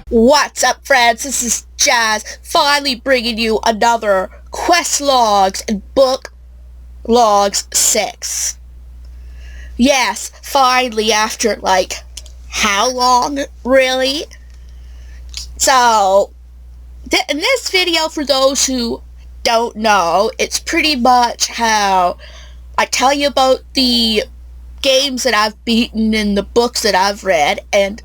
What's up, friends? This is Jazz, finally bringing you another Quest Logs and Book Logs 6. Yes, finally, after, how long, really? So, in this video, for those who don't know, it's pretty much how I tell you about the games that I've beaten and the books that I've read, and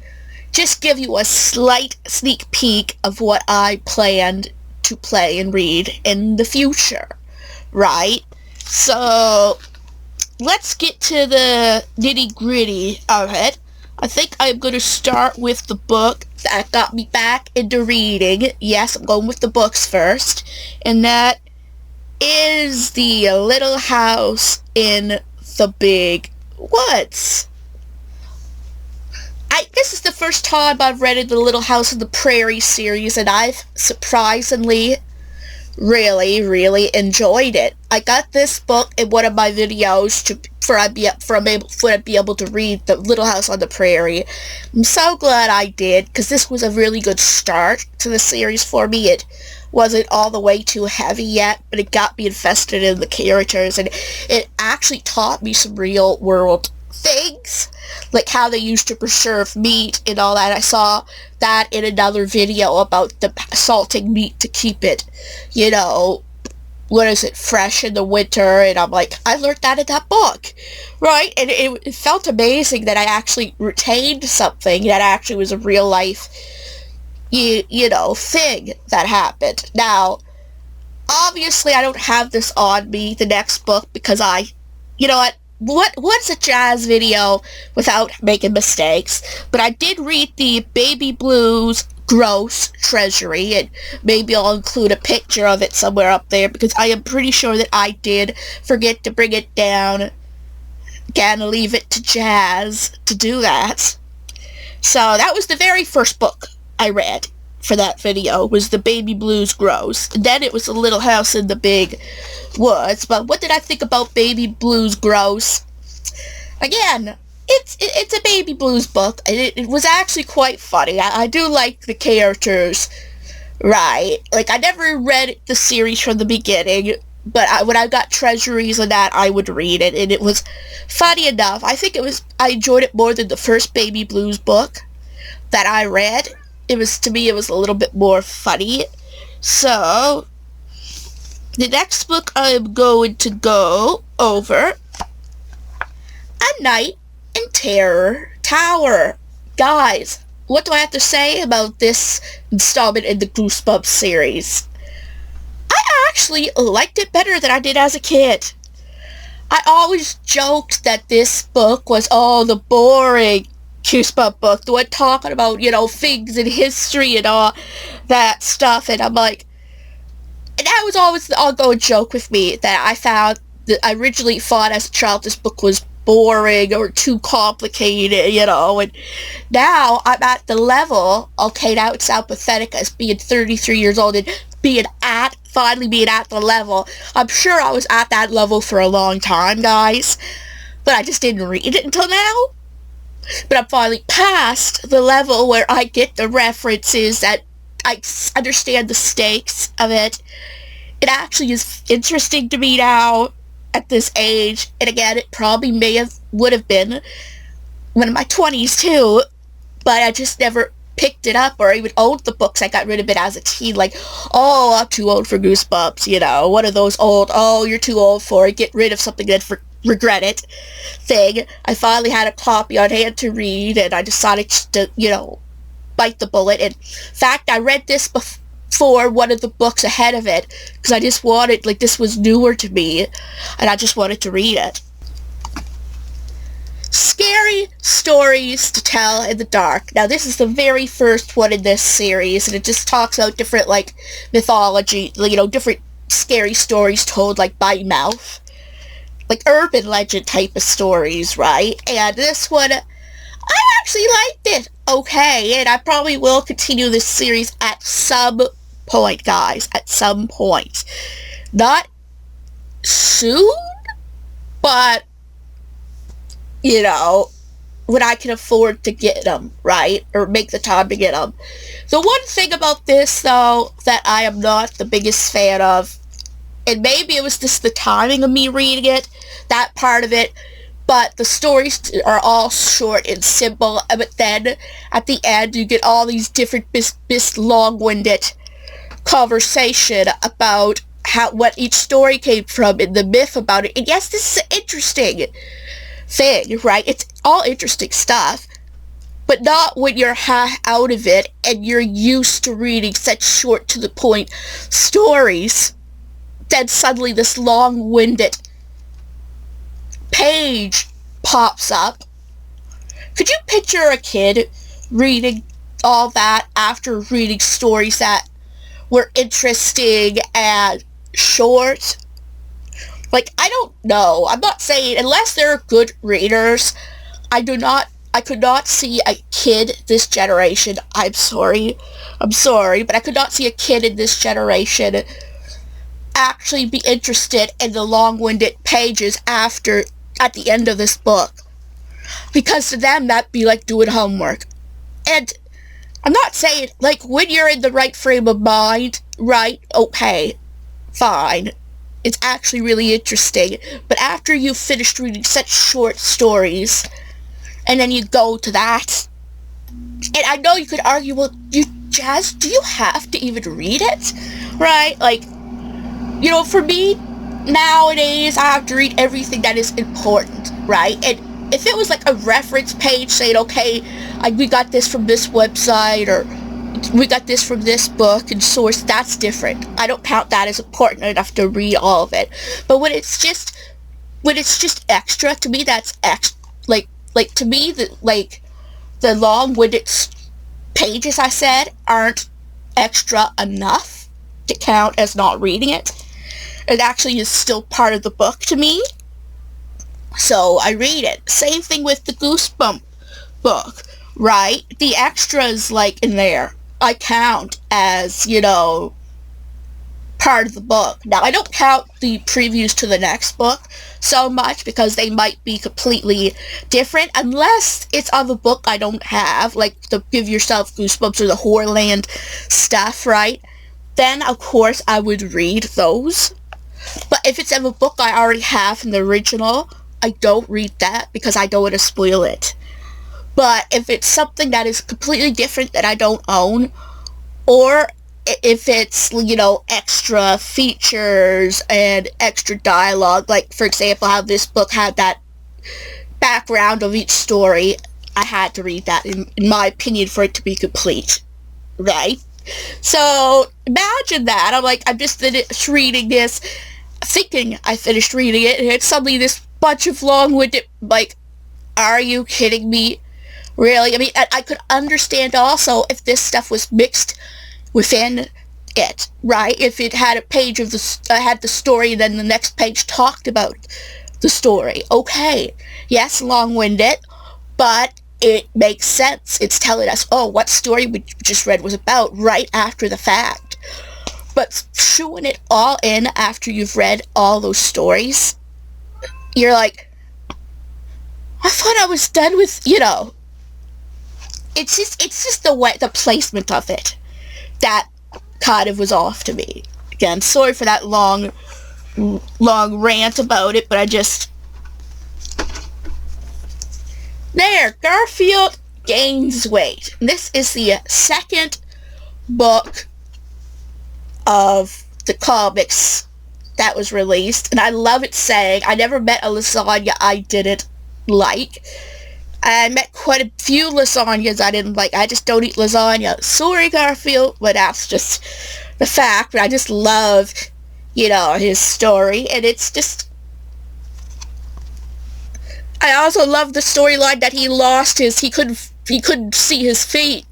just give you a slight sneak peek of what I planned to play and read in the future, right? So, let's get to the nitty-gritty of it. I think I'm going to start with the book that got me back into reading. Yes, I'm going with the books first, and that is The Little House in the Big Woods. This is the first time I've read the Little House on the Prairie series, and I've surprisingly really enjoyed it. I got this book in one of my videos for I'd be able to read The Little House on the Prairie. I'm so glad I did, because this was a really good start to the series for me. It wasn't all the way too heavy yet, but it got me invested in the characters, and it actually taught me some real world things, like how they used to preserve meat and all that. I saw that in another video about the salting meat to keep it, fresh in the winter, and I'm like, I learned that in that book, right? And it felt amazing that I actually retained something that actually was a real life, thing that happened. Now, obviously, I don't have this on me, the next book, because what's a Jazz video without making mistakes? But I did read the Baby Blues Gross Treasury, and maybe I'll include a picture of it somewhere up there, because I am pretty sure that I did forget to bring it down. Again, leave it to Jazz to do that. So that was the very first book I read for that video, was the Baby Blues Gross. And then it was The Little House in the Big Woods. But what did I think about Baby Blues Gross? Again, it's a Baby Blues book, and it was actually quite funny. I do like the characters, right? Like, I never read the series from the beginning, but when I got treasuries and that, I would read it, and it was funny enough. I enjoyed it more than the first Baby Blues book that I read. To me, it was a little bit more funny. So, the next book I'm going to go over, A Night in Terror Tower. Guys, what do I have to say about this installment in the Goosebumps series? I actually liked it better than I did as a kid. I always joked that this book was the boring Goosebump book, the one talking about, things in history and all that stuff, and I'm like, and that was always the ongoing joke with me, that I found that I originally thought as a child this book was boring or too complicated, and now I'm at the level, okay, now it sounds pathetic as being 33 years old and finally being at the level. I'm sure I was at that level for a long time, guys, but I just didn't read it until now. But I'm finally past the level where I get the references, that I understand the stakes of it. It actually is interesting to me now at this age. And again, it probably would have been when in my 20s too, but I just never picked it up or even owned the books. I got rid of it as a teen, like, I'm too old for Goosebumps, one of those old, you're too old for it, get rid of something then regret it thing. I finally had a copy on hand to read, and I decided to, bite the bullet. In fact, I read this before one of the books ahead of it, because I just wanted, this was newer to me, and I just wanted to read it. Scary Stories to Tell in the Dark. Now, this is the very first one in this series, and it just talks about different, mythology, different scary stories told, by mouth. Urban legend type of stories, right? And this one, I actually liked it okay, and I probably will continue this series at some point, guys. At some point. Not soon, but, when I can afford to get them, right? Or make the time to get them. The one thing about this, though, that I am not the biggest fan of, and maybe it was just the timing of me reading it, that part of it, but the stories are all short and simple, but then at the end you get all these different long-winded conversation about what each story came from and the myth about it. And yes, this is an interesting thing, right? It's all interesting stuff, but not when you're out of it and you're used to reading such short to the point stories. Then suddenly this long-winded page pops up. Could you picture a kid reading all that after reading stories that were interesting and short? Like, I don't know. I'm not saying, unless they're good readers, I could not see a kid this generation, I'm sorry, but I could not see a kid in this generation actually be interested in the long-winded pages at the end of this book. Because to them, that'd be like doing homework. And I'm not saying, like, when you're in the right frame of mind, right, okay, fine. It's actually really interesting. But after you've finished reading such short stories, and then you go to that, and I know you could argue, well, Jazz, do you have to even read it? Right? Like, you know, for me, nowadays, I have to read everything that is important, right? And if it was like a reference page saying, okay, we got this from this website, or we got this from this book and source, that's different. I don't count that as important enough to read all of it. But when it's just extra, to me, that's extra. Like to me, the long-winded pages I said aren't extra enough to count as not reading it. It actually is still part of the book to me. So I read it. Same thing with the Goosebump book, right? The extras, like, in there, I count as, you know, part of the book. Now, I don't count the previews to the next book so much because they might be completely different unless it's of a book I don't have, like the Give Yourself Goosebumps or the Horrorland stuff, right? Then, of course, I would read those. But if it's of a book I already have in the original, I don't read that because I don't want to spoil it. But if it's something that is completely different that I don't own, or if it's, you know, extra features and extra dialogue, like, for example, how this book had that background of each story, I had to read that, in my opinion, for it to be complete, right? So, imagine that. I'm just finished reading this, thinking I finished reading it, and it's suddenly this bunch of long-winded, like, are you kidding me? Really? I mean, I could understand also if this stuff was mixed within it, right? If it had a page of had the story, and then the next page talked about the story. Okay, yes, long-winded, but it makes sense. It's telling us, oh, what story we just read was about right after the fact. But showing it all in after you've read all those stories, you're like, I thought I was done with, you know. It's just the placement of it that kind of was off to me. Again, sorry for that long rant about it, but I just... There, Garfield gains weight. This is the second book of the comics that was released, and I love it saying, I never met a lasagna I didn't like. I met quite a few lasagnas I didn't like. I just don't eat lasagna. Sorry, Garfield, but that's just the fact. But I just love, you know, his story, and it's just... I also love the storyline that he lost he couldn't see his feet.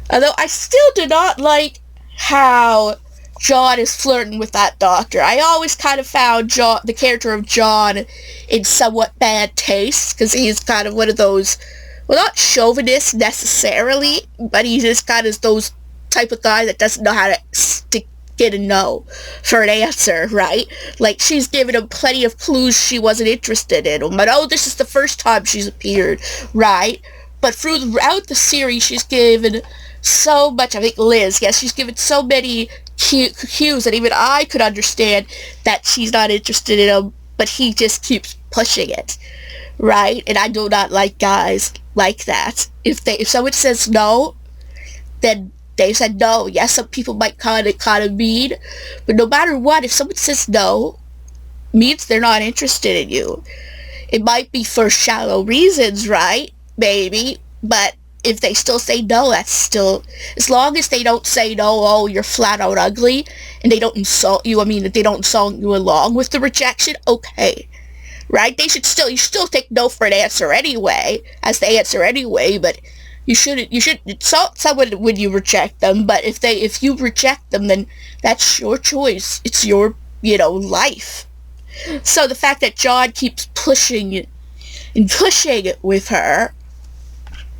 Although I still do not like how John is flirting with that doctor. I always kind of found the character of John in somewhat bad taste, because he's kind of one of those, well, not chauvinists necessarily, but he's just kind of those type of guy that doesn't know how to get a no for an answer, right? Like, she's given him plenty of clues she wasn't interested in him. But, oh, this is the first time she's appeared, right? But throughout the series, she's given so much, I think Liz, yes, she's given so many cues that even I could understand that she's not interested in him, but he just keeps pushing it, right? And I do not like guys like that. If someone says no, then they said no. Yes, some people might kind of mean, but no matter what, if someone says no, means they're not interested in you. It might be for shallow reasons, right? Maybe, but if they still say no, that's still, as long as they don't say no, oh, you're flat out ugly, and they don't insult you, that they don't insult you along with the rejection, okay, right? You should still take no for an answer anyway, as the answer anyway, but you shouldn't insult someone when you reject them, but if you reject them, then that's your choice, it's your, life. So the fact that John keeps pushing and pushing with her,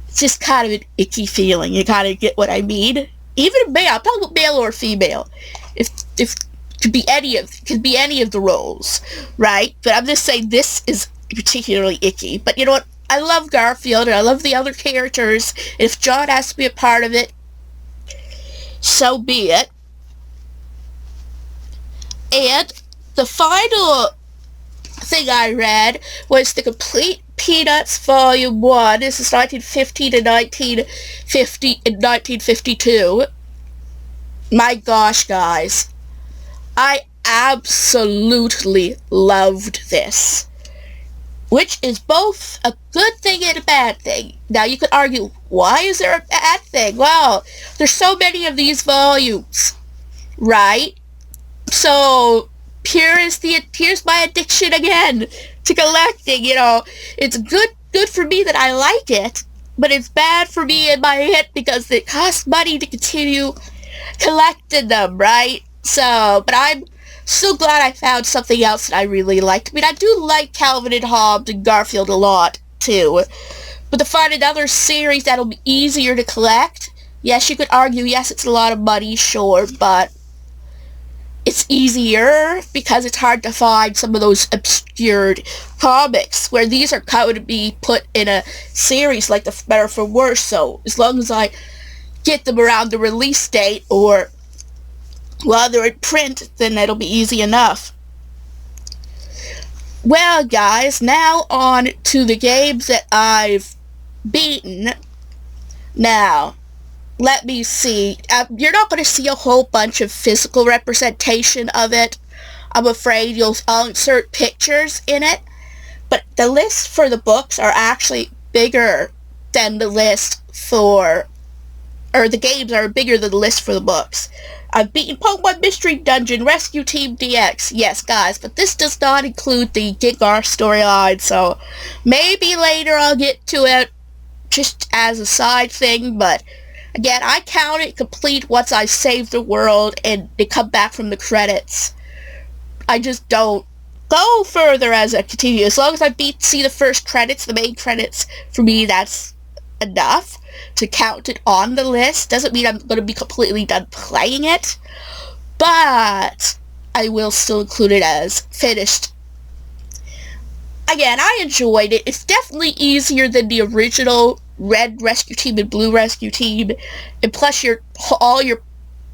it's just kind of an icky feeling. You kind of get what I mean? Even male, I'm talking about male or female. If could be any of the roles, right? But I'm just saying this is particularly icky. But you know what? I love Garfield and I love the other characters. If John has to be a part of it, so be it. And the final thing I read was the complete Peanuts Volume 1. This is 1915 to 1952. My gosh, guys. I absolutely loved this. Which is both a good thing and a bad thing. Now, you could argue, why is there a bad thing? Well, there's so many of these volumes, right? So, here's my addiction again to collecting, It's good for me that I like it, but it's bad for me in my head because it costs money to continue collecting them, right? So, but I'm so glad I found something else that I really liked. I do like Calvin and Hobbes and Garfield a lot, too. But to find another series that'll be easier to collect, yes, you could argue, yes, it's a lot of money, sure, but it's easier because it's hard to find some of those obscured comics where these are going to be put in a series like The Better for Worse. So as long as I get them around the release date or while they're in print, then it'll be easy enough. Well, guys, now on to the games that I've beaten. Now, let me see. You're not going to see a whole bunch of physical representation of it. I'm afraid I'll insert pictures in it. But the lists for the books are actually bigger than the list for... Or the games are bigger than the list for the books. I've beaten Pokemon Mystery Dungeon, Rescue Team DX. Yes, guys, but this does not include the Gengar storyline, so maybe later I'll get to it just as a side thing, but... Again, I count it complete once I save the world and they come back from the credits. I just don't go further as I continue. As long as I see the first credits, the main credits, for me that's enough to count it on the list. Doesn't mean I'm going to be completely done playing it, but I will still include it as finished. Again, I enjoyed it. It's definitely easier than the original Red Rescue Team and Blue Rescue Team, and plus all your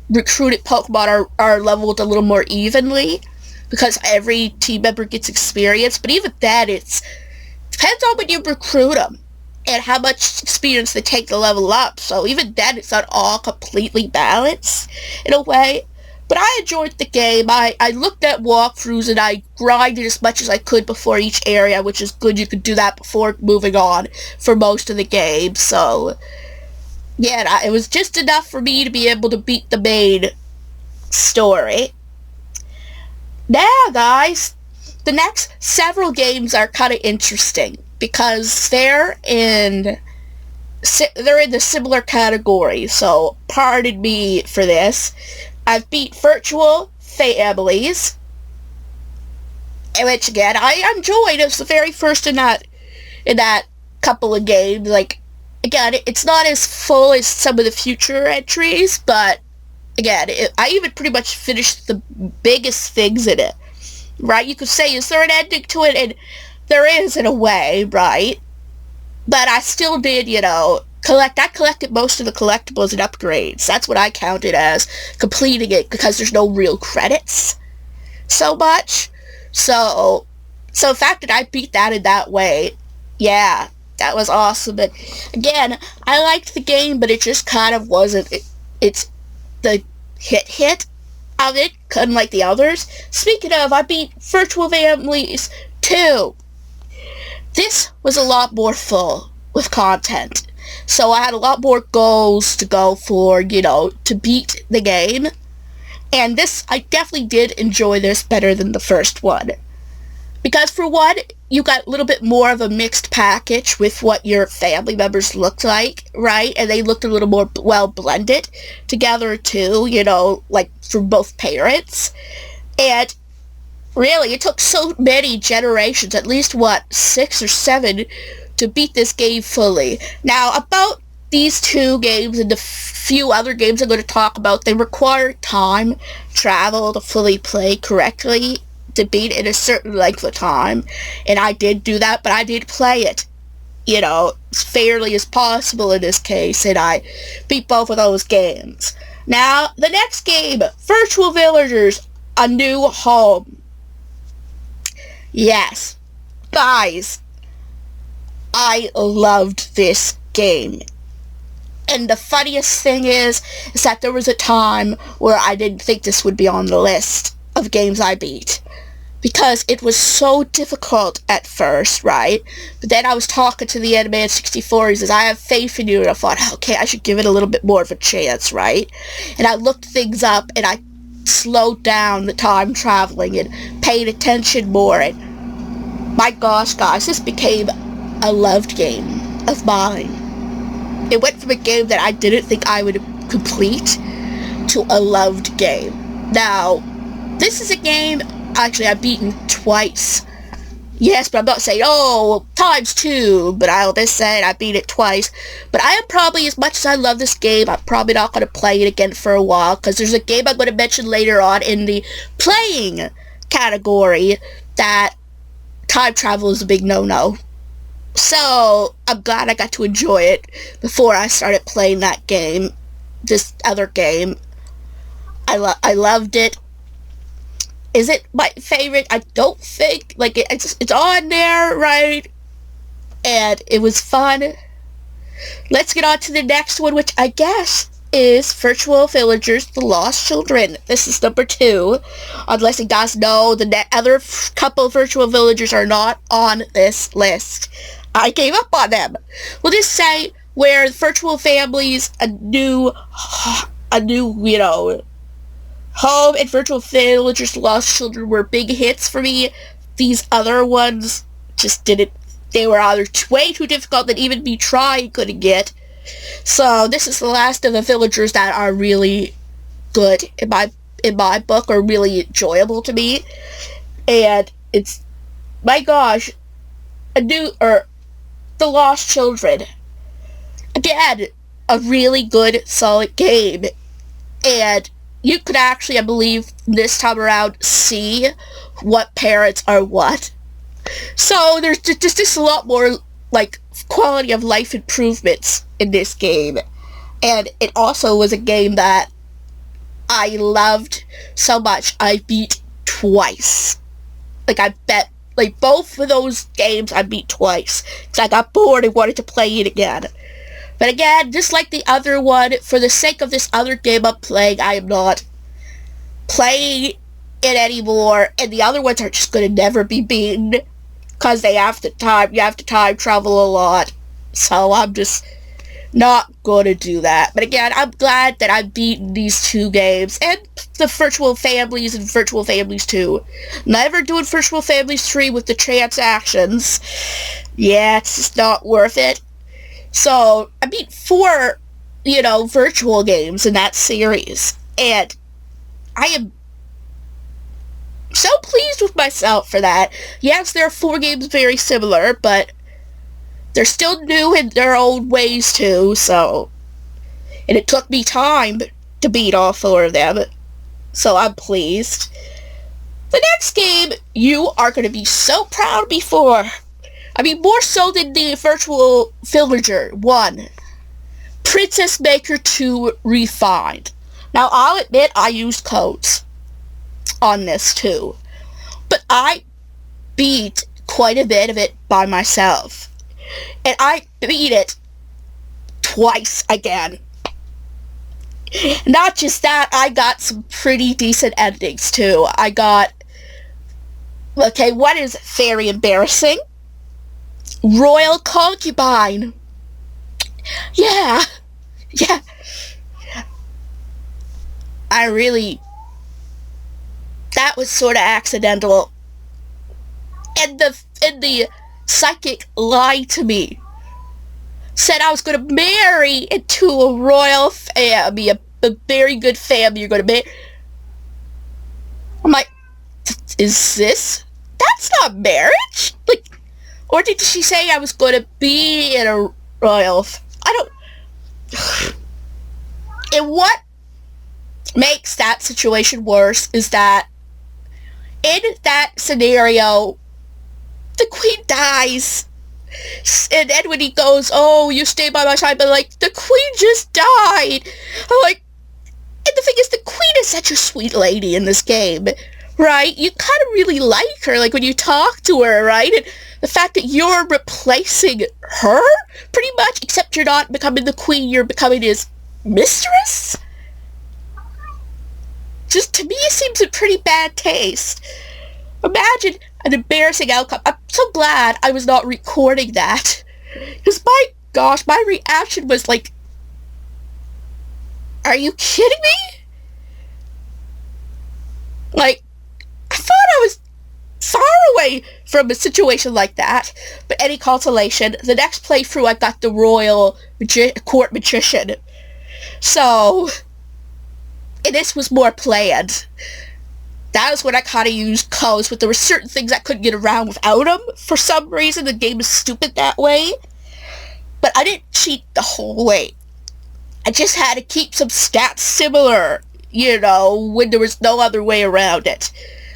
recruited Pokemon are leveled a little more evenly because every team member gets experience. But even that, it depends on when you recruit them and how much experience they take to level up. So even then, it's not all completely balanced in a way. But I enjoyed the game. I looked at walkthroughs and I grinded as much as I could before each area, which is good. You could do that before moving on for most of the game. So, yeah, it was just enough for me to be able to beat the main story. Now, guys, the next several games are kind of interesting because they're in the similar category. So, pardon me for this. I've beat Virtual Families, which again I enjoyed. It was the very first in that couple of games. Like, again, it's not as full as some of the future entries, but Again, I even pretty much finished the biggest things in it, right? You could say, is there an ending to it? And there is in a way, right? But I still did, I collected most of the collectibles and upgrades. That's what I counted as completing it, because there's no real credits so much. So the fact that I beat that in that way, yeah, that was awesome. But again, I liked the game, but it just kind of wasn't, it's the hit of it, unlike the others. Speaking of, I beat Virtual Families 2. This was a lot more full with content. So I had a lot more goals to go for, to beat the game. And this, I definitely did enjoy this better than the first one. Because for one, you got a little bit more of a mixed package with what your family members looked like, right? And they looked a little more well blended together too, like from both parents. And really, it took so many generations, at least 6 or 7, to beat this game fully. Now, about these 2 games and the few other games I'm going to talk about, they require time, travel to fully play correctly, to beat in a certain length of time. And I did do that, but I did play it, as fairly as possible in this case, and I beat both of those games. Now, the next game, Virtual Villagers, A New Home. Yes, guys, I loved this game. And the funniest thing is that there was a time where I didn't think this would be on the list of games I beat, because it was so difficult at first, right? But then I was talking to the Animan 64, he says, I have faith in you, and I thought, okay, I should give it a little bit more of a chance, right? And I looked things up, and I slowed down the time traveling and paid attention more, and my gosh, guys, this became a loved game of mine. It went from a game that I didn't think I would complete to a loved game. Now, this is a game, actually, I've beaten twice. Yes, but I'm not saying, times 2, but I'll just say I beat it twice. But I am probably, as much as I love this game, I'm probably not going to play it again for a while, because there's a game I'm going to mention later on in the playing category that time travel is a big no-no. So, I'm glad I got to enjoy it before I started playing that game, this other game. I loved it. Is it my favorite? I don't think. It's on there, right? And it was fun. Let's get on to the next one, which I guess is Virtual Villagers, The Lost Children. This is number 2. Unless you guys know, the other couple Virtual Villagers are not on this list. I gave up on them. We'll just say where Virtual Families, a new, Home and Virtual Villagers, Lost Children were big hits for me. These other ones just didn't. They were either way too difficult that even me trying couldn't get. So this is the last of the villagers that are really good in my book, or really enjoyable to me. And it's, my gosh, The Lost Children. Again, a really good, solid game. And you could actually, I believe, this time around, see what parents are what. So there's just a lot more, quality of life improvements in this game. And it also was a game that I loved so much, I beat twice. Both of those games I beat twice, because I got bored and wanted to play it again. But again, just like the other one, for the sake of this other game I'm playing, I am not playing it anymore, and the other ones are just going to never be beaten, because you have to time travel a lot. So I'm just not going to do that. But again, I'm glad that I've beaten these 2 games, and the Virtual Families and Virtual Families 2. Never doing Virtual Families 3 with the transactions. Yeah, it's just not worth it. So, I beat 4, virtual games in that series. And I am so pleased with myself for that. Yes, there are 4 games very similar, but they're still new in their own ways too, so. And it took me time to beat all 4 of them. So I'm pleased. The next game you are going to be so proud of me for. I mean, more so than the Virtual Villager 1. Princess Maker 2 Refined. Now, I'll admit I used codes on this too. But I beat quite a bit of it by myself. And I beat it twice again. Not just that, I got some pretty decent endings too. I got... Okay, one is very embarrassing. Royal Concubine. Yeah. I really... That was sort of accidental. And the psychic lied to me. Said I was going to marry into a royal family, a very good family you're going to marry. I'm like, is this? That's not marriage? Like, or did she say I was going to be in a royal... I don't... And what makes that situation worse is that in that scenario, the queen dies. And then when he goes, oh, you stay by my side, but like, the queen just died. I'm like, and the thing is, the queen is such a sweet lady in this game, right? You kind of really like her, like when you talk to her, right? And the fact that you're replacing her, pretty much, except you're not becoming the queen, you're becoming his mistress? Just, to me, it seems in pretty bad taste. Imagine an embarrassing outcome. I'm so glad I was not recording that. Because, my gosh, my reaction was like, are you kidding me? Like, I thought I was far away from a situation like that. But any consolation, the next playthrough I got the royal court magician. So, and this was more planned. That was when I kind of used codes, but there were certain things I couldn't get around without them. For some reason, the game is stupid that way. But I didn't cheat the whole way. I just had to keep some stats similar, you know, when there was no other way around it.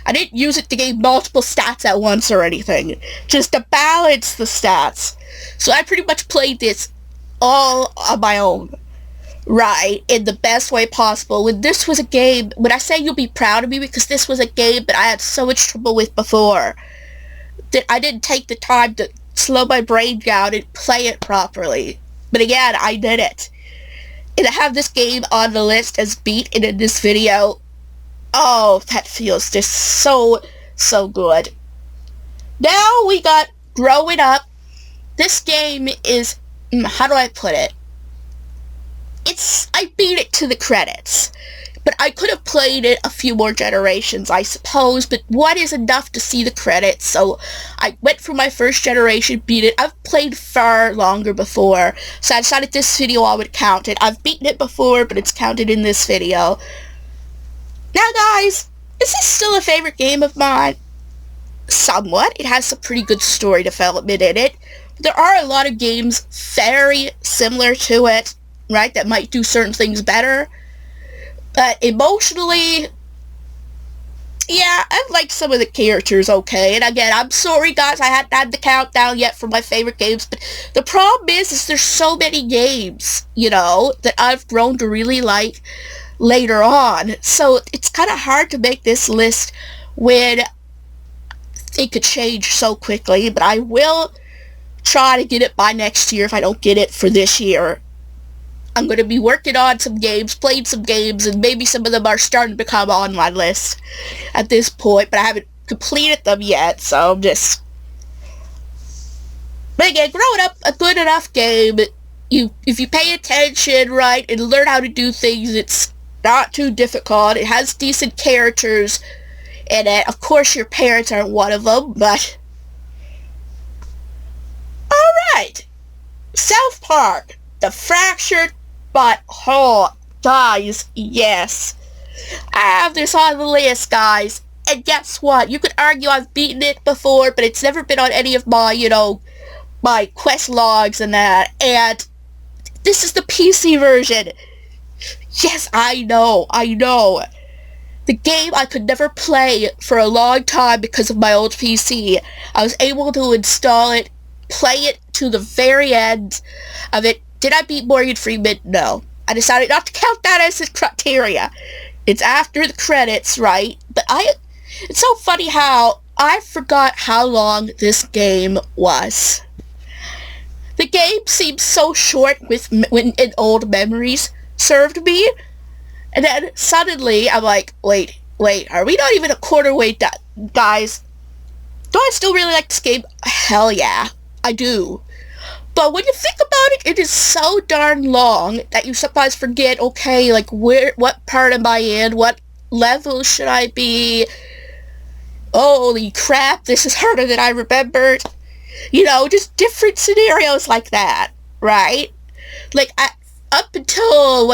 I didn't use it to gain multiple stats at once or anything. Just to balance the stats. So I pretty much played this all on my own. Right, in the best way possible. When this was a game, when I say you'll be proud of me, because this was a game that I had so much trouble with before, that I didn't take the time to slow my brain down and play it properly. But again, I did it. And to have this game on the list as beaten in this video, oh, that feels just so good. Now we got Growing Up. This game is, how do I put it? I beat it to the credits, but I could have played it a few more generations, I suppose, but what is enough to see the credits? So I went through my first generation, beat it. I've played far longer before, so I decided this video I would count it. I've beaten it before, but it's counted in this video. Now guys, is this still a favorite game of mine? Somewhat. It has some pretty good story development in it. There are a lot of games very similar to it, right, that might do certain things better. But emotionally, yeah, I like some of the characters okay. And again, I'm sorry guys, I hadn't had the countdown yet for my favorite games, but the problem is there's so many games, you know, that I've grown to really like later on. So it's kind of hard to make this list when it could change so quickly, but I will try to get it by next year if I don't get it for this year. I'm going to be working on some games, playing some games, and maybe some of them are starting to come on my list at this point, but I haven't completed them yet, so I'm just... But again, Growing Up, a good enough game. If you pay attention, right, and learn how to do things, it's not too difficult. It has decent characters in it. Of course, your parents aren't one of them, but... Alright! South Park, The Fractured But whole, guys, yes. I have this on the list, guys. And guess what? You could argue I've beaten it before, but it's never been on any of my, you know, my quest logs and that. And this is the PC version. Yes, I know. The game I could never play for a long time because of my old PC. I was able to install it, play it to the very end of it. Did I beat Morgan Freeman? No. I decided not to count that as a criteria. It's after the credits, right? But it's so funny how I forgot how long this game was. The game seems so short when in old memories served me. And then suddenly I'm like, wait, are we not even a quarter way done? Guys, do I still really like this game? Hell yeah, I do. But when you think about it, it is so darn long that you sometimes forget, okay, like what part am I in? What level should I be? Holy crap, this is harder than I remembered. You know, just different scenarios like that, right? Like, up until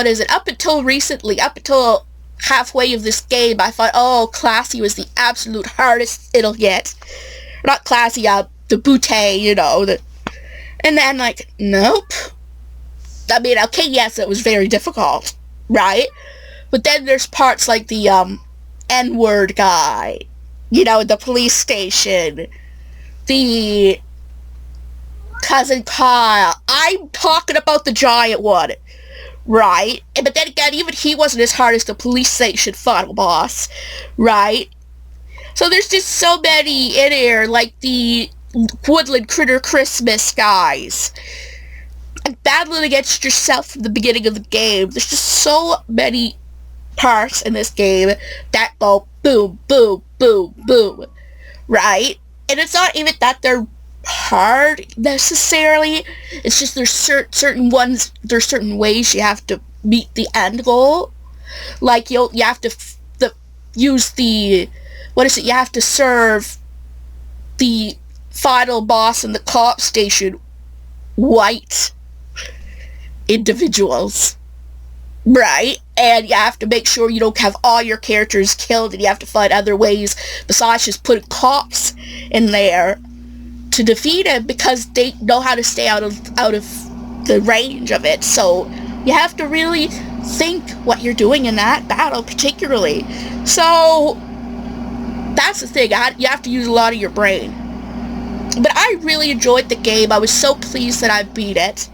recently, up until halfway of this game, I thought, oh, Classy was the absolute hardest it'll get. Not Classy, the Butte, you know, and then, like, nope. I mean, okay, yes, it was very difficult, right? But then there's parts like the, N-word guy, you know, the police station, the Cousin Kyle. I'm talking about the giant one, right? But then again, even he wasn't as hard as the police station final boss, right? So there's just so many in here, like the Woodland Critter Christmas guys, and battling against yourself from the beginning of the game. There's just so many parts in this game that go boom, boom, boom, boom, right? And it's not even that they're hard necessarily. It's just there's certain ways you have to meet the end goal. Like you have to use the you have to serve the final boss in the cop station white individuals, right? And you have to make sure you don't have all your characters killed, and you have to find other ways besides just putting cops in there to defeat him, because they know how to stay out of the range of it. So you have to really think what you're doing in that battle particularly. So that's the thing, you have to use a lot of your brain. But I really enjoyed the game. I was so pleased that I beat it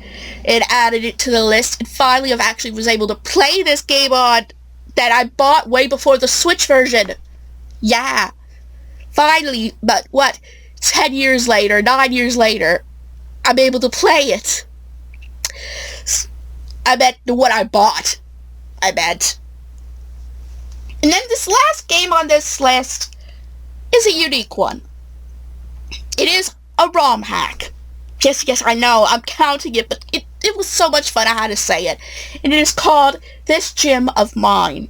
and added it to the list, and finally I've actually was able to play this game on that I bought way before the Switch version. Yeah, finally. But what, 10 years later, 9 years later, I'm able to play it. I meant what I bought. I meant. And then this last game on this list is a unique one. It is a ROM hack. Yes, I know, I'm counting it, but it was so much fun I had to say it. And it is called This Gym of Mine.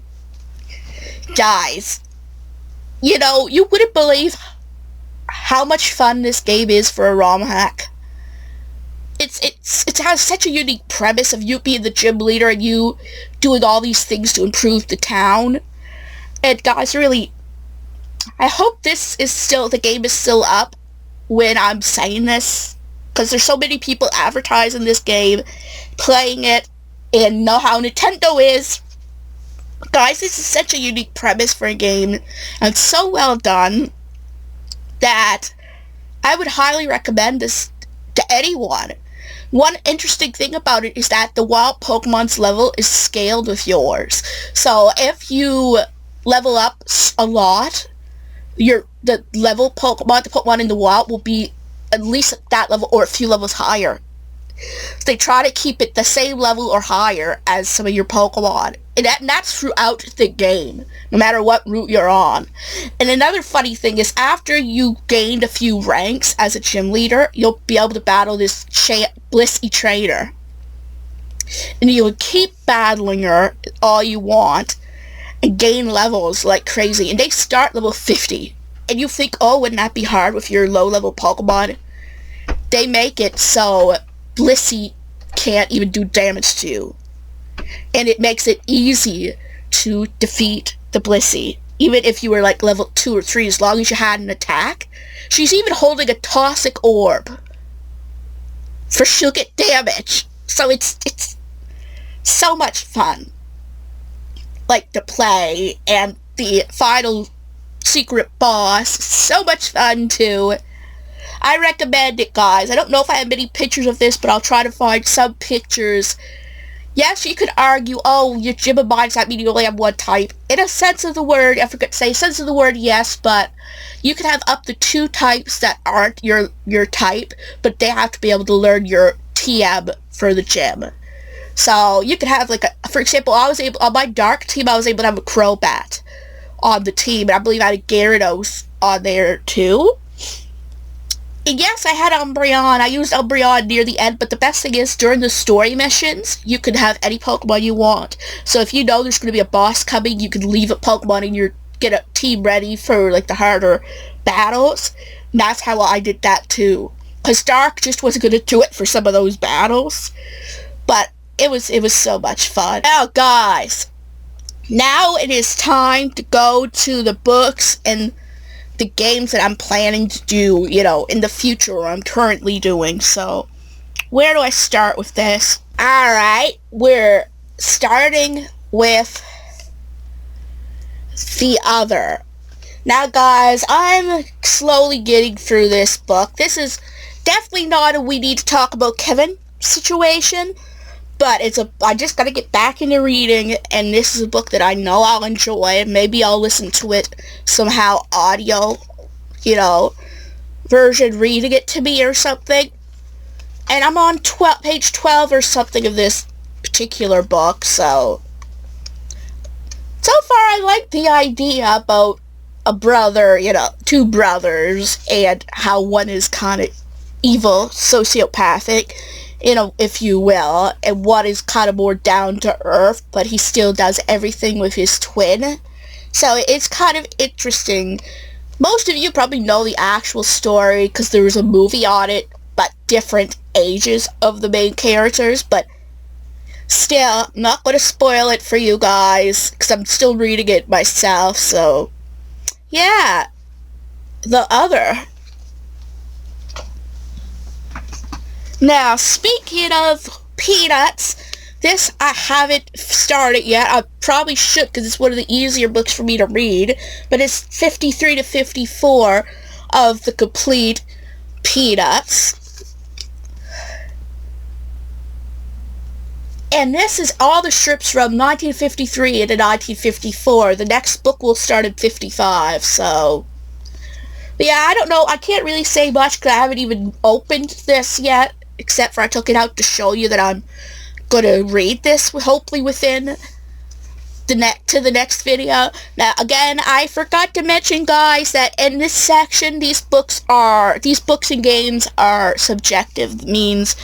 Guys, you know, you wouldn't believe how much fun this game is for a ROM hack. It has such a unique premise of you being the gym leader and you doing all these things to improve the town. And guys, really, I hope the game is still up when I'm saying this, because there's so many people advertising this game, playing it, and know how Nintendo is. Guys, this is such a unique premise for a game, and it's so well done that I would highly recommend this to anyone. One interesting thing about it is that the wild Pokemon's level is scaled with yours. So if you level up a lot, the level Pokemon to put one in the wild will be at least at that level or a few levels higher. So they try to keep it the same level or higher as some of your Pokemon. And that's throughout the game, no matter what route you're on. And another funny thing is, after you gained a few ranks as a gym leader, you'll be able to battle this Blissey trainer. And you'll keep battling her all you want and gain levels like crazy. And they start level 50. And you think, oh, wouldn't that be hard with your low-level Pokemon? They make it so Blissey can't even do damage to you. And it makes it easy to defeat the Blissey, even if you were like level 2 or 3, as long as you had an attack. She's even holding a toxic orb, for she'll get damage. So it's so much fun. like to play, and the final secret boss. So much fun too. I recommend it, guys. I don't know if I have many pictures of this, but I'll try to find some pictures. Yes, you could argue, oh, your gym of minds, that means you only have one type. In a sense of the word, I forgot to say, sense of the word, yes, but you can have up to 2 types that aren't your type, but they have to be able to learn your TM for the gym. So you could have, like, for example, on my dark team, I was able to have a Crobat on the team, and I believe I had a Gyarados on there, too. And yes, I had Umbreon. I used Umbreon near the end, but the best thing is, during the story missions, you can have any Pokemon you want. So if you know there's going to be a boss coming, you can leave a Pokemon and get a team ready for, like, the harder battles. And that's how I did that, too. Because Dark just wasn't going to do it for some of those battles. But it was so much fun. Now, guys, now it is time to go to the books and the games that I'm planning to do, in the future, or I'm currently doing. So, where do I start with this? Alright, we're starting with The Other. Now, guys, I'm slowly getting through this book. This is definitely not a we need to talk about Kevin situation, but I just gotta get back into reading, and this is a book that I know I'll enjoy. Maybe I'll listen to it somehow, audio, version, reading it to me or something. And I'm on page 12 or something of this particular book, so far I like the idea about a brother, 2 brothers, and how one is kind of evil, sociopathic, if you will, and one is kind of more down to earth, but he still does everything with his twin. So it's kind of interesting. Most of you probably know the actual story because there was a movie on it, but different ages of the main characters, but still, I'm not going to spoil it for you guys because I'm still reading it myself, so yeah. The Other. Now, speaking of Peanuts, this I haven't started yet. I probably should because it's one of the easier books for me to read, but it's 53 to 54 of the complete Peanuts. And this is all the strips from 1953 into 1954. The next book will start in 55, so yeah, I don't know. I can't really say much because I haven't even opened this yet, except for I took it out to show you that I'm going to read this, hopefully within the next video. Now, again, I forgot to mention, guys, that in this section, these books and games are subjective. It means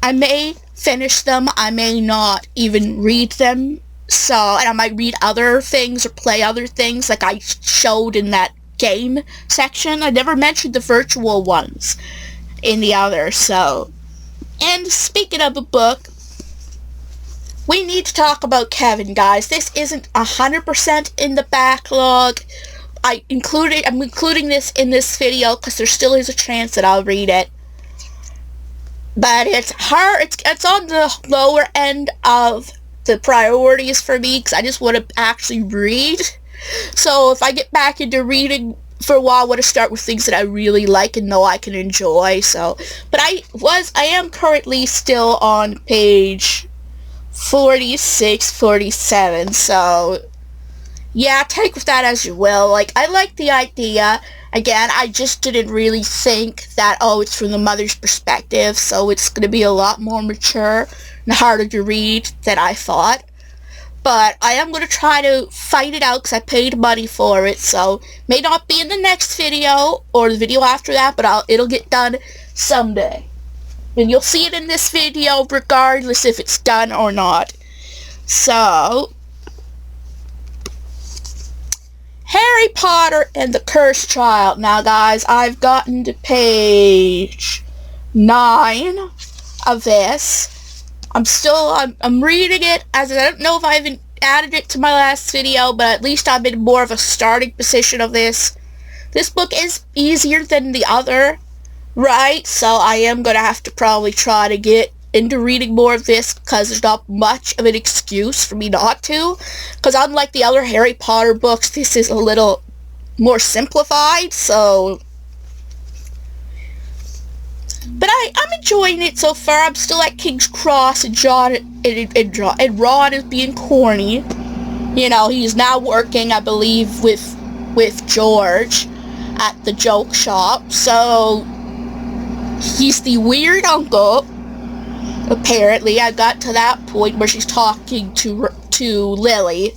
I may finish them, I may not even read them, and I might read other things or play other things like I showed in that game section. I never mentioned the virtual ones in The Other, so. And speaking of a book, we need to talk about Kevin, guys. This isn't 100% in the backlog. I'm including this in this video because there still is a chance that I'll read it. But it's hard. It's on the lower end of the priorities for me because I just want to actually read. So if I get back into reading for a while, I want to start with things that I really like and know I can enjoy. So, but I am currently still on page 46, 47. So, yeah, take with that as you will. Like, I like the idea. Again, I just didn't really think that, it's from the mother's perspective, so it's going to be a lot more mature and harder to read than I thought. But I am going to try to fight it out because I paid money for it, so may not be in the next video or the video after that, but it'll get done someday. And you'll see it in this video regardless if it's done or not. So, Harry Potter and the Cursed Child. Now, guys, I've gotten to page 9 of this. I'm reading it, as I don't know if I even added it to my last video, but at least I'm in more of a starting position of this. This book is easier than The Other, right? So I am going to have to probably try to get into reading more of this because there's not much of an excuse for me not to. Because unlike the other Harry Potter books, this is a little more simplified, so... But I'm enjoying it so far. I'm still at King's Cross, and and Ron is being corny. You know, he's now working, I believe, with George at the joke shop. So he's the weird uncle. Apparently, I got to that point where she's talking to Lily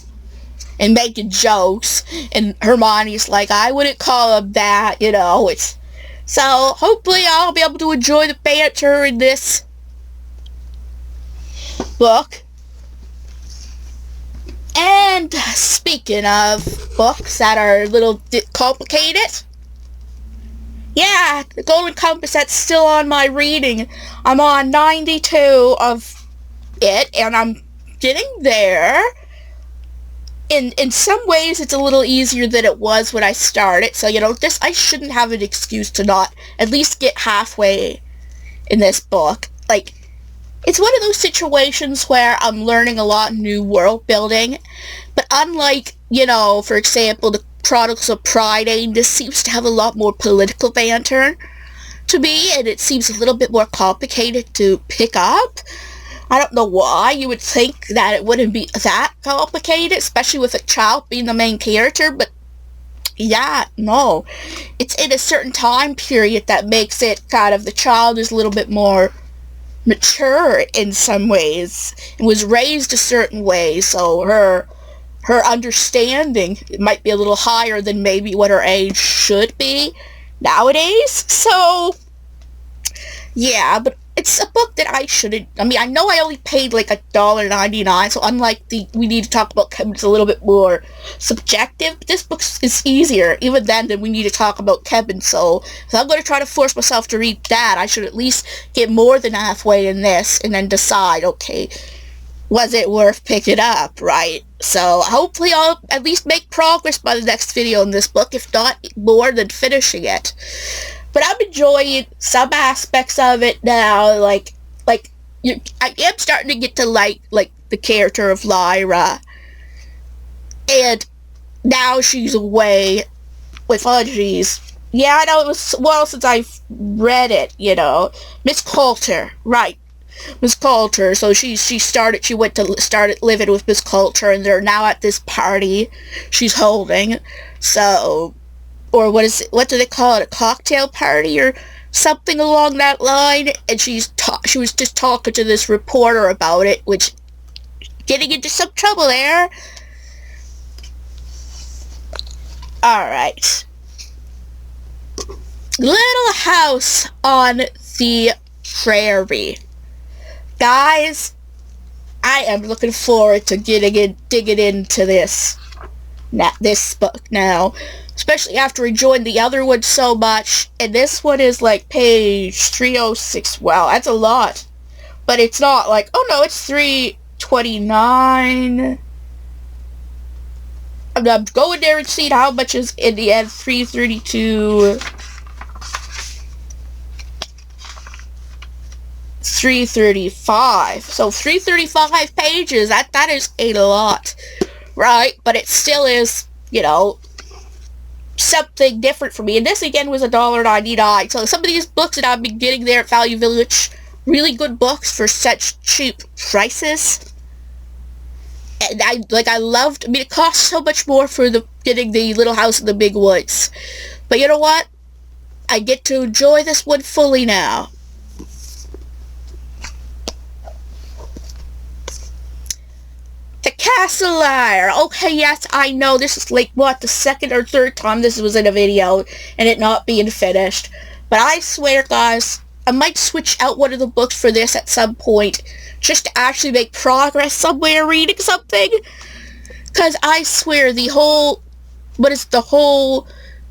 and making jokes, and Hermione's like, I wouldn't call him that, you know. So hopefully I'll be able to enjoy the banter in this book. And speaking of books that are a little complicated, yeah, the Golden Compass, that's still on my reading. I'm on 92 of it, and I'm getting there. In some ways, it's a little easier than it was when I started. So, you know, I shouldn't have an excuse to not at least get halfway in this book. Like, it's one of those situations where I'm learning a lot of new world building. But unlike, you know, for example, the Chronicles of Prydain, this seems to have a lot more political banter to me, and it seems a little bit more complicated to pick up. I don't know why. You would think that it wouldn't be that complicated, especially with a child being the main character, but yeah, no. It's in a certain time period that makes it kind of, the child is a little bit more mature in some ways, and was raised a certain way, so her understanding might be a little higher than maybe what her age should be nowadays. So yeah, but it's a book that I shouldn't... I mean, I know I only paid like $1.99, so unlike We Need to Talk About Kevin, it's a little bit more subjective. But this book is easier, even then, than We Need to Talk About Kevin, so if I'm going to try to force myself to read that, I should at least get more than halfway in this, and then decide, okay, was it worth picking up, right? So hopefully I'll at least make progress by the next video in this book, if not more than finishing it. But I'm enjoying some aspects of it now. I am starting to get to like the character of Lyra, and now she's away with Audrey's. Yeah, I know it was a while since I've read it. You know, Miss Coulter, right? Miss Coulter. So she started living with Miss Coulter, and they're now at this party she's holding. So. Or what do they call it, a cocktail party or something along that line, and she was just talking to this reporter about it, which, getting into some trouble there. Alright. Little House on the Prairie. Guys, I am looking forward to digging into this book now. Especially after enjoying the other one so much. And this one is like page 306. Wow, that's a lot. But it's not like, oh no, it's 329. I'm going there and seeing how much is in the end. 332. 335. So 335 pages. That is a lot. Right? But it still is, you know, something different for me. And this again was $1.99. So some of these books that I've been getting there at Value Village, really good books for such cheap prices. And I mean, it costs so much more for getting the Little House in the Big Woods. But you know what? I get to enjoy this one fully now. The Castle Liar. Okay, yes, I know this is like, what, the second or third time this was in a video and it not being finished. But I swear, guys, I might switch out one of the books for this at some point just to actually make progress somewhere reading something. Because I swear the whole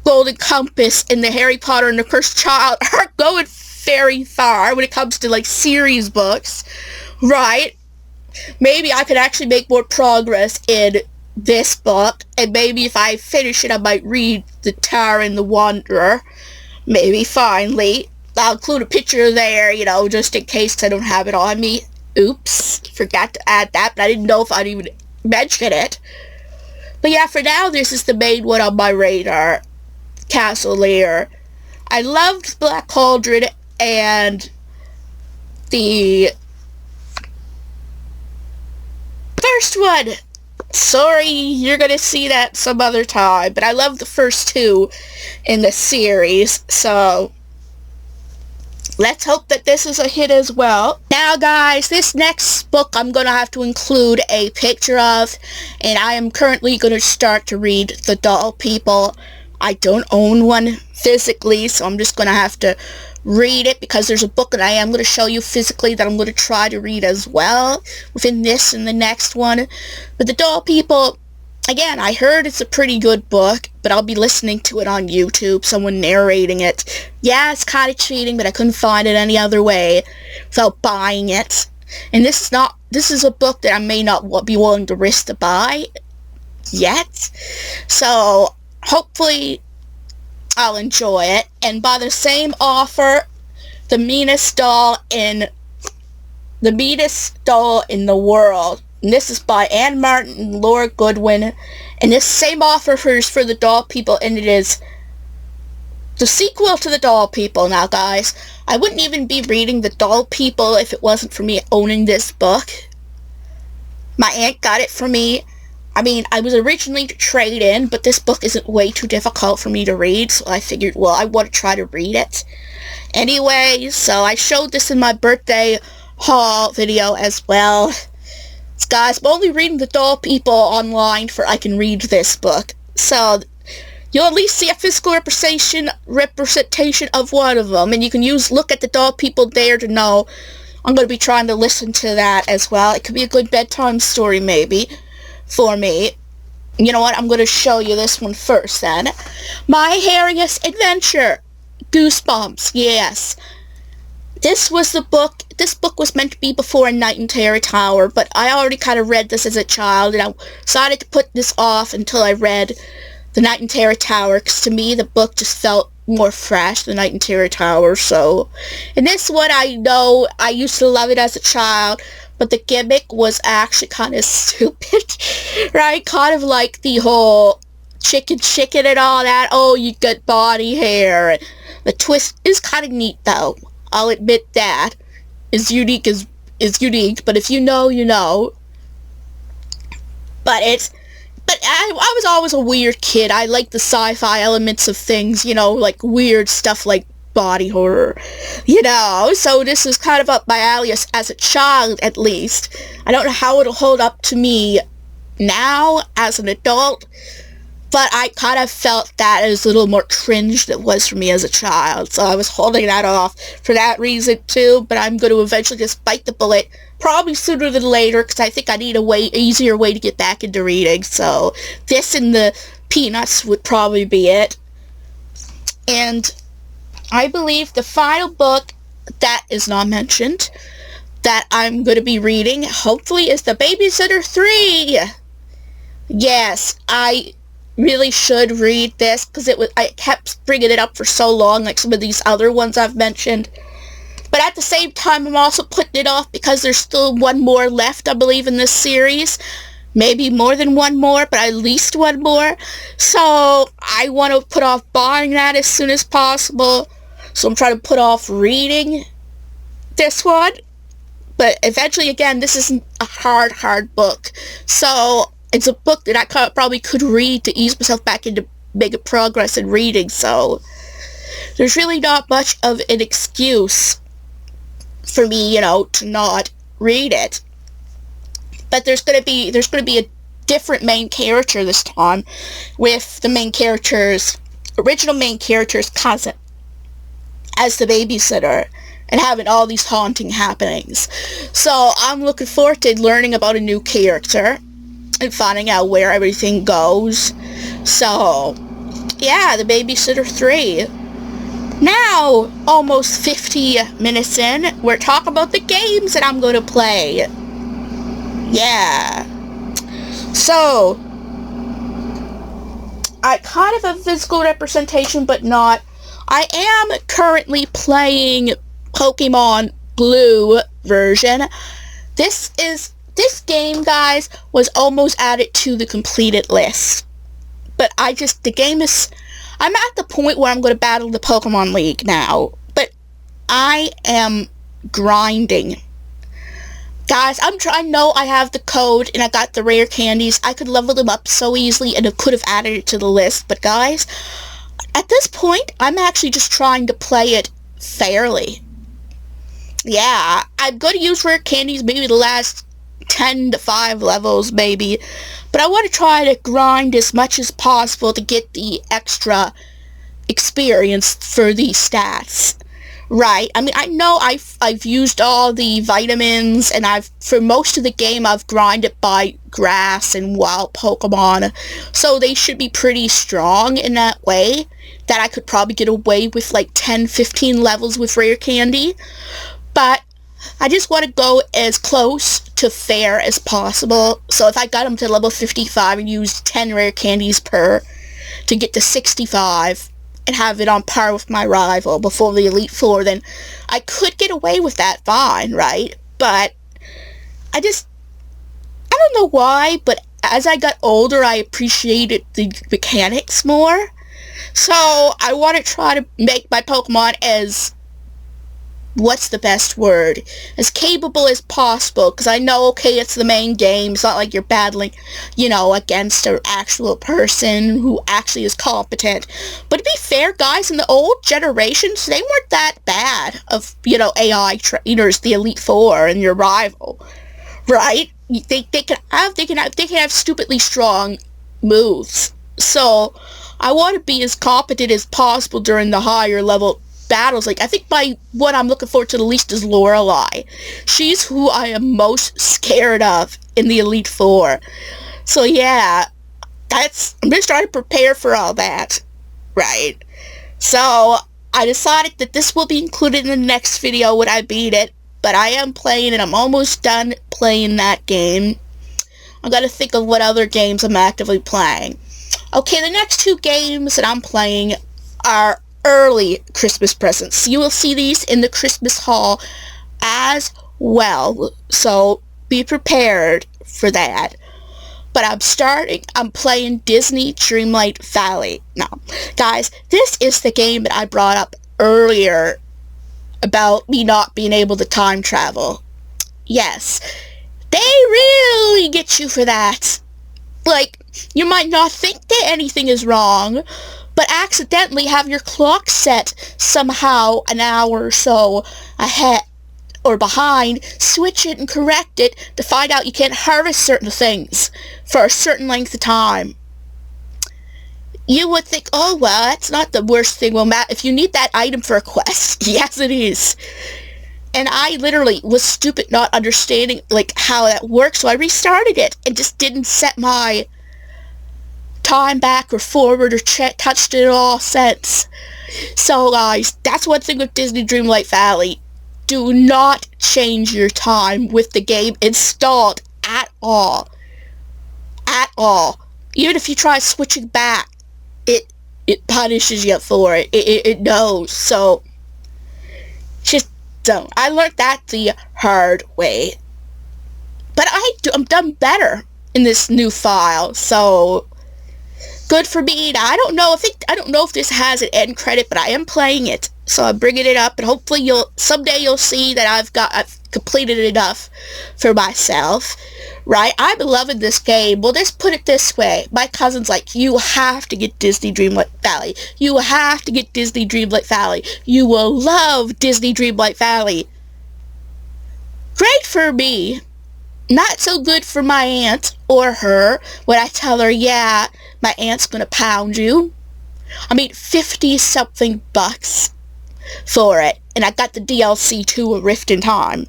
Golden Compass and the Harry Potter and the Cursed Child are going very far when it comes to like series books, right? Maybe I could actually make more progress in this book, and maybe if I finish it, I might read The Tower and the Wanderer, maybe finally. I'll include a picture there, you know, just in case I don't have it on me. Oops, forgot to add that, but I didn't know if I'd even mention it. But yeah, for now, this is the main one on my radar, Castle Lear. I loved Black Cauldron and the first one. Sorry, you're gonna see that some other time, but I love the first two in the series, so let's hope that this is a hit as well. Now guys, this next book I'm gonna have to include a picture of, and I am currently gonna start to read The Doll People. I don't own one physically, so I'm just gonna have to read it because there's a book that I am going to show you physically that I'm going to try to read as well within this and the next one. But The Doll People, again, I heard it's a pretty good book, but I'll be listening to it on YouTube, someone narrating it. Yeah, it's kind of cheating, but I couldn't find it any other way without buying it. And this is a book that I may not be willing to risk to buy yet. So hopefully I'll enjoy it. And by the same author, the meanest doll in the world. And this is by Anne Martin and Laura Goodwin. And this same author is for The Doll People, and it is the sequel to The Doll People. Now guys, I wouldn't even be reading The Doll People if it wasn't for me owning this book. My aunt got it for me. I mean, I was originally to trade in, but this book isn't way too difficult for me to read, so I figured, well, I want to try to read it. Anyway, so I showed this in my birthday haul video as well. So guys, I'm only reading The Doll People online for I can read this book. So you'll at least see a physical representation of one of them, and you can look at The Doll People there to know. I'm going to be trying to listen to that as well. It could be a good bedtime story, maybe, for me. You know what? I'm going to show you this one first, then. My Hairiest Adventure. Goosebumps. Yes. This was the book. This book was meant to be before A Night in Terror Tower, but I already kind of read this as a child, and I decided to put this off until I read The Night in Terror Tower, because to me the book just felt more fresh than Night in Terror Tower. So, and this one, I know I used to love it as a child, but the gimmick was actually kind of stupid, right? Kind of like the whole chicken and all that. Oh, you got body hair. The twist is kind of neat, though. I'll admit that. Is unique, but if you know, you know. But I was always a weird kid. I like the sci-fi elements of things, you know, like weird stuff like body horror, you know, so this is kind of up my alley as a child, at least. I don't know how it'll hold up to me now as an adult, but I kind of felt that as a little more cringe than it was for me as a child, so I was holding that off for that reason too. But I'm going to eventually just bite the bullet, probably sooner than later, because I think I need a easier way to get back into reading, so this and the Peanuts would probably be it. And I believe the final book that is not mentioned that I'm going to be reading, hopefully, is The Babysitter 3. Yes, I really should read this because I kept bringing it up for so long, like some of these other ones I've mentioned. But at the same time, I'm also putting it off because there's still one more left, I believe, in this series. Maybe more than one more, but at least one more. So I want to put off buying that as soon as possible. So I'm trying to put off reading this one. But eventually, again, this isn't a hard book. So it's a book that I probably could read to ease myself back into making progress in reading. So there's really not much of an excuse for me, you know, to not read it. But there's gonna be a different main character this time, with the original main character's cousin as the babysitter, and having all these haunting happenings. So I'm looking forward to learning about a new character and finding out where everything goes. So yeah, The Babysitter 3. Now, almost 50 minutes in, we're talking about the games that I'm going to play. Yeah. So, I kind of have a physical representation, but not. I am currently playing Pokemon Blue version. This game, guys, was almost added to the completed list. But I'm at the point where I'm going to battle the Pokemon League now. But I am grinding. Guys, I know I have the code and I got the rare candies. I could level them up so easily and I could have added it to the list. But guys, at this point, I'm actually just trying to play it fairly. Yeah, I'm going to use rare candies maybe the last 10 to 5 levels maybe. But I want to try to grind as much as possible to get the extra experience for these stats. Right, I mean, I know I've used all the vitamins, and for most of the game, I've grinded by grass and wild Pokemon, so they should be pretty strong in that way, that I could probably get away with like 10, 15 levels with rare candy, but I just want to go as close to fair as possible, so if I got them to level 55 and used 10 rare candies per to get to 65, and have it on par with my rival before the Elite Four, then I could get away with that fine, right? But I don't know why, but as I got older, I appreciated the mechanics more. So I want to try to make my Pokemon as, what's the best word, as capable as possible, because I know, okay, it's the main game, it's not like you're battling, against an actual person who actually is competent. But to be fair, guys, in the old generations, they weren't that bad of, AI trainers, the Elite Four, and your rival, right? They can have stupidly strong moves. So I want to be as competent as possible during the higher level battles. Like, I think what I'm looking forward to the least is Lorelei. She's who I am most scared of in the Elite Four. So yeah, I'm just trying to prepare for all that, right? So I decided that this will be included in the next video when I beat it, but I am playing it. I'm almost done playing that game. I gotta think of what other games I'm actively playing. Okay, the next 2 games that I'm playing are early Christmas presents. You will see these in the Christmas haul as well, so be prepared for that. But I'm playing Disney Dreamlight Valley. Now, guys, this is the game that I brought up earlier about me not being able to time travel. Yes, they really get you for that. Like, you might not think that anything is wrong, but accidentally have your clock set somehow an hour or so ahead or behind, switch it and correct it to find out you can't harvest certain things for a certain length of time. You would think, oh, well, that's not the worst thing. Well, Matt, if you need that item for a quest, yes, it is. And I literally was stupid not understanding, how that works, so I restarted it and just didn't set my time back or forward or touched it all since. So guys, that's one thing with Disney Dreamlight Valley. Do not change your time with the game installed at all. At all. Even if you try switching back, it punishes you for it. It knows. So just don't. I learned that the hard way. But I'm done better in this new file, so good for me. Now, I don't know if this has an end credit, but I am playing it, so I'm bringing it up, and hopefully someday you'll see that I've completed enough for myself, right? I'm loving this game. Well, let's put it this way. My cousin's like, you have to get Disney Dreamlight Valley. You have to get Disney Dreamlight Valley. You will love Disney Dreamlight Valley. Great for me. Not so good for my aunt or her when I tell her, yeah, my aunt's gonna pound you. I mean, 50-something bucks for it. And I got the DLC to A Rift in Time.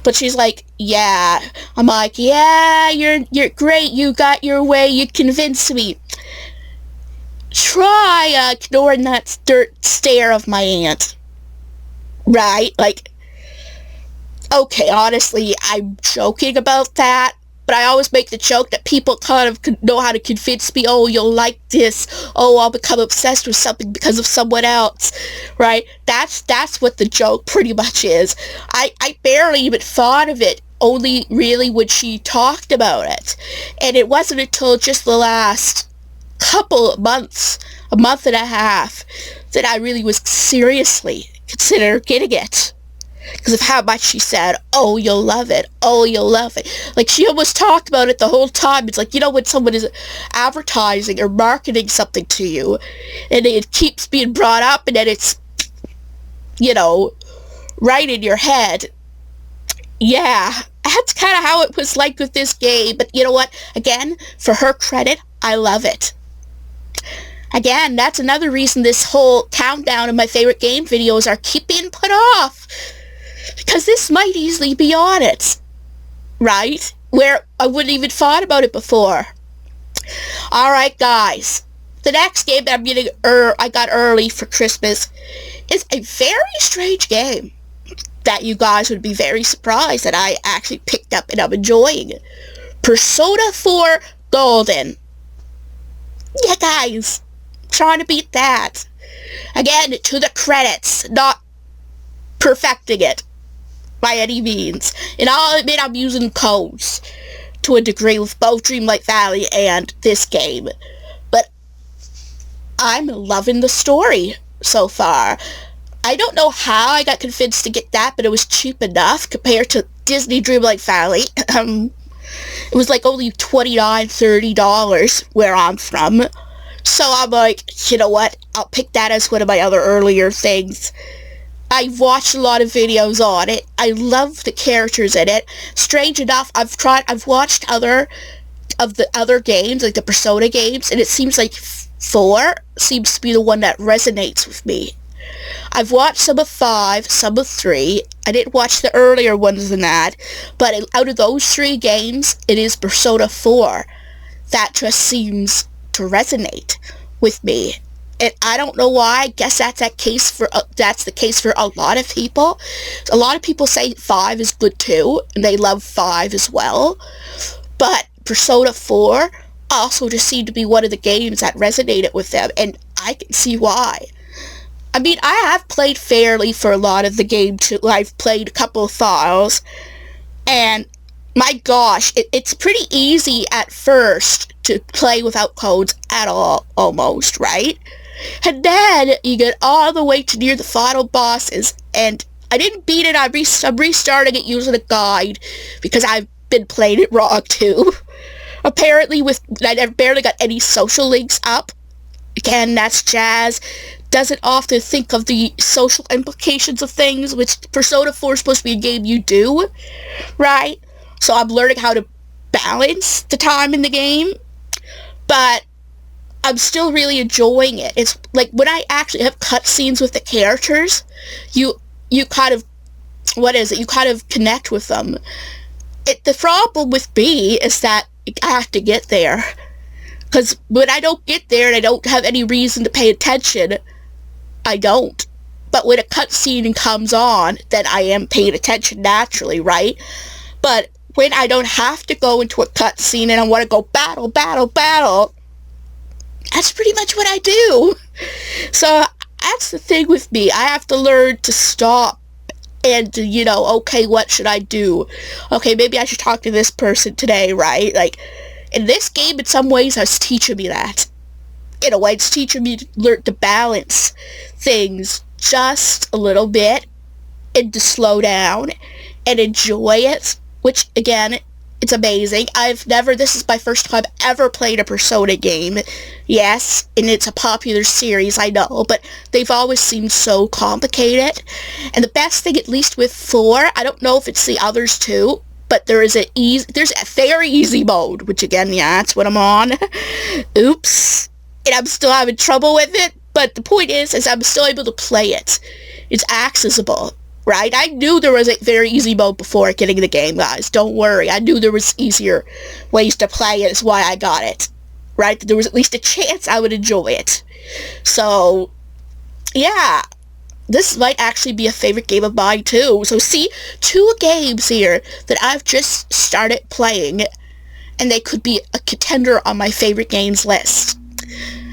But she's like, yeah. I'm like, yeah, you're great. You got your way. You convinced me. Try ignoring that stare of my aunt. Right? Okay, honestly, I'm joking about that. but I always make the joke that people kind of know how to convince me, oh, you'll like this, oh, I'll become obsessed with something because of someone else, right? That's what the joke pretty much is. I barely even thought of it, only really when she talked about it. And it wasn't until just the last couple of months, a month and a half, that I really was seriously consider getting it. Because of how much she said, oh, you'll love it, oh, you'll love it. Like, she almost talked about it the whole time. It's like, you know, when someone is advertising or marketing something to you, and it keeps being brought up, and then it's, you know, right in your head. Yeah, that's kind of how it was like with this game. But you know what? Again, for her credit, I love it. Again, that's another reason this whole countdown of my favorite game videos are keep being put off. Because this might easily be on it, right? Where I wouldn't even thought about it before. Alright, guys. The next game that I'm getting I got early for Christmas is a very strange game that you guys would be very surprised that I actually picked up and I'm enjoying it. Persona 4 Golden. Yeah, guys. Trying to beat that. Again, to the credits, not perfecting it by any means. And I'll admit I'm using codes to a degree with both Dreamlight Valley and this game. But I'm loving the story so far. I don't know how I got convinced to get that, but it was cheap enough compared to Disney Dreamlight Valley. It was like only $29, $30 where I'm from. So I'm like, you know what? I'll pick that as one of my other earlier things. I've watched a lot of videos on it. I love the characters in it. Strange enough, I've watched other games, like the Persona games, and it seems like 4 seems to be the one that resonates with me. I've watched some of 5, some of 3. I didn't watch the earlier ones than that, but out of those 3 games, it is Persona 4 that just seems to resonate with me. And I don't know why. I guess that's the case for a lot of people. A lot of people say 5 is good too, and they love 5 as well. But Persona 4 also just seemed to be one of the games that resonated with them, and I can see why. I mean, I have played fairly for a lot of the game too. I've played a couple of files, and my gosh, it's pretty easy at first to play without codes at all, almost, right? And then you get all the way to near the final bosses, and I didn't beat it. I'm restarting it using a guide because I've been playing it wrong too. Apparently, I barely got any social links up. Again, that's jazz. Doesn't often think of the social implications of things, which Persona 4 is supposed to be a game you do, right? So I'm learning how to balance the time in the game, but I'm still really enjoying it. It's like when I actually have cutscenes with the characters, you kind of, you kind of connect with them. The problem with me is that I have to get there. Because when I don't get there and I don't have any reason to pay attention, I don't. But when a cutscene comes on, then I am paying attention naturally, right? But when I don't have to go into a cutscene and I want to go battle, battle, battle, that's pretty much what I do. So that's the thing with me. I have to learn to stop and, okay, what should I do? Okay, maybe I should talk to this person today, right? Like, in this game, in some ways, it's teaching me that. In a way, it's teaching me to learn to balance things just a little bit and to slow down and enjoy it, which, again, it's amazing. This is my first time ever playing a Persona game. Yes, and it's a popular series, I know, but they've always seemed so complicated. And the best thing, at least with 4, I don't know if it's the others too, but there's a very easy mode, which again, yeah, that's what I'm on. Oops. And I'm still having trouble with it, but the point is I'm still able to play it. It's accessible, right? I knew there was a very easy mode before getting the game, guys. Don't worry. I knew there was easier ways to play it. It's why I got it, right? There was at least a chance I would enjoy it. So, yeah. This might actually be a favorite game of mine, too. So, see, 2 games here that I've just started playing, and I love them. and they could be a contender on my favorite games list.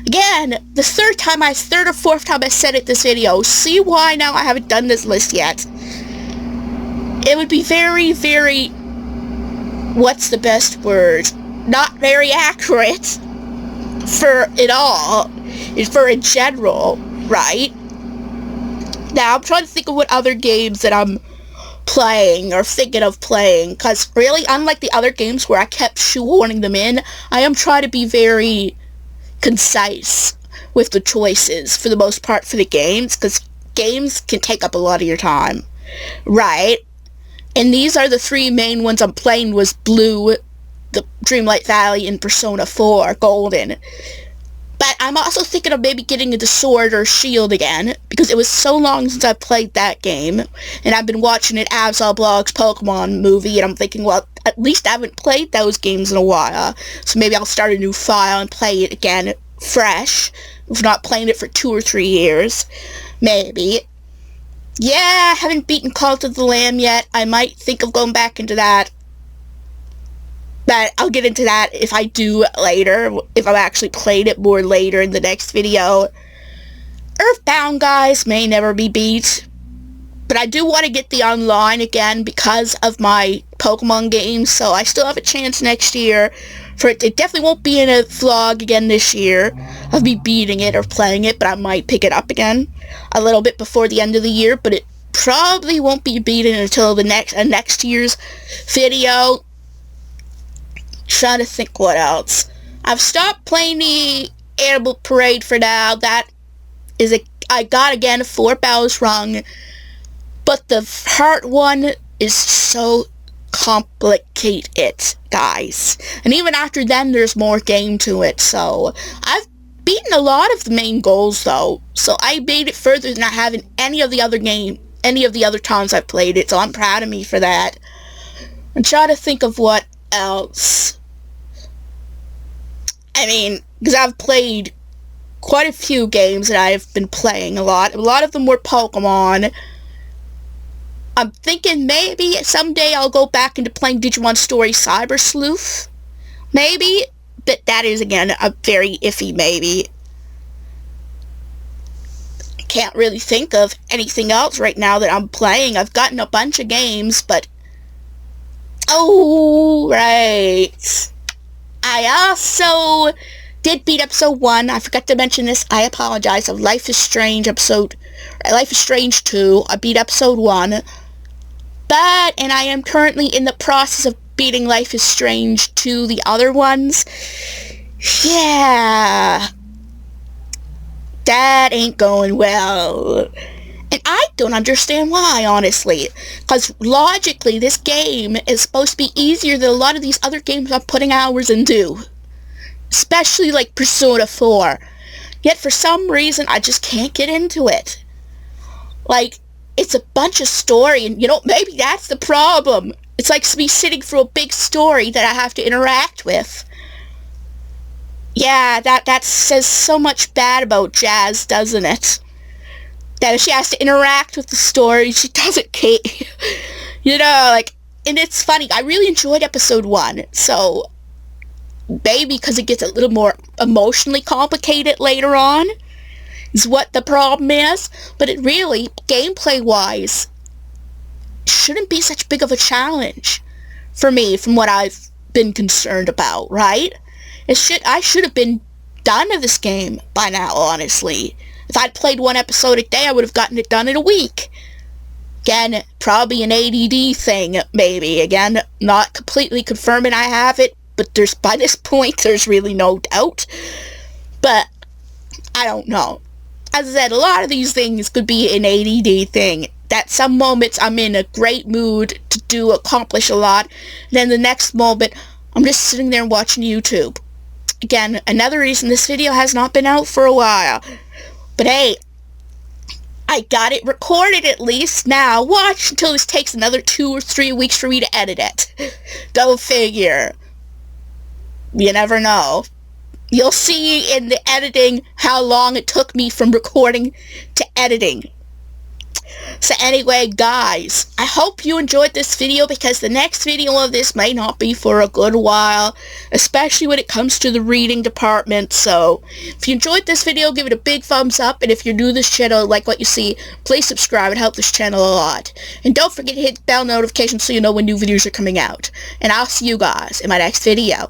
Again, the third or fourth time I said it this video. See why now I haven't done this list yet. It would be very, very, what's the best word? Not very accurate for it all, for in general, right? Now, I'm trying to think of what other games that I'm playing or thinking of playing, because really, unlike the other games where I kept shoehorning them in, I am trying to be very concise with the choices for the most part for the games, because games can take up a lot of your time, right? And these are the three main ones I'm playing, was Blue, the Dreamlight Valley, and Persona 4 Golden. But I'm also thinking of maybe getting into Sword or Shield again, because it was so long since I played that game, and I've been watching an Absolblog's Pokemon movie, and I'm thinking, well, at least I haven't played those games in a while, so maybe I'll start a new file and play it again fresh, if not playing it for 2 or 3 years, maybe. Yeah, I haven't beaten Cult of the Lamb yet. I might think of going back into that. But I'll get into that if I do later, if I've actually played it more later in the next video. Earthbound, guys, may never be beat. But I do want to get the online again because of my Pokemon games, so I still have a chance next year for it. It definitely won't be in a vlog again this year of me beating it or playing it, but I might pick it up again a little bit before the end of the year, but it probably won't be beaten until the next year's video. Trying to think what else. I've stopped playing the Animal Parade for now. That is I got again 4 bells rung, but the heart one is so complicated, guys. And even after then, there's more game to it. So I've beaten a lot of the main goals though. So I made it further than I have in any of the other times I've played it. So I'm proud of me for that. I'm trying to think of what else. I mean, because I've played quite a few games that I've been playing a lot. A lot of them were Pokemon. I'm thinking maybe someday I'll go back into playing Digimon Story Cyber Sleuth. Maybe. But that is, again, a very iffy maybe. I can't really think of anything else right now that I'm playing. I've gotten a bunch of games, but... Oh, right. I also did beat episode 1. I forgot to mention this. I apologize. Of Life is Strange 2. I beat episode 1. And I am currently in the process of beating Life is Strange 2, the other ones. Yeah. That ain't going well. And I don't understand why, honestly. Because logically, this game is supposed to be easier than a lot of these other games I'm putting hours into. Especially like Persona 4. Yet for some reason, I just can't get into it. Like, it's a bunch of story, and maybe that's the problem. It's like me sitting through a big story that I have to interact with. Yeah, that says so much bad about Jazz, doesn't it? That if she has to interact with the story, she doesn't care. And it's funny, I really enjoyed episode 1, so maybe because it gets a little more emotionally complicated later on, is what the problem is, but it really, gameplay-wise, shouldn't be such big of a challenge for me, from what I've been concerned about, right? I should have been done with this game by now, honestly. If I'd played 1 episode a day, I would have gotten it done in a week. Again, probably an ADD thing, maybe. Again, not completely confirming I have it, but by this point, there's really no doubt. But, I don't know. As I said, a lot of these things could be an ADD thing. That some moments I'm in a great mood to accomplish a lot, and then the next moment, I'm just sitting there watching YouTube. Again, another reason this video has not been out for a while. But hey, I got it recorded at least. Now, watch until this takes another 2 or 3 weeks for me to edit it. Go figure. You never know. You'll see in the editing how long it took me from recording to editing. So anyway, guys, I hope you enjoyed this video, because the next video of this may not be for a good while, especially when it comes to the reading department. So if you enjoyed this video, give it a big thumbs up, and if you're new to this channel, like what you see, please subscribe. It helps this channel a lot. And don't forget to hit the bell notification so you know when new videos are coming out. And I'll see you guys in my next video.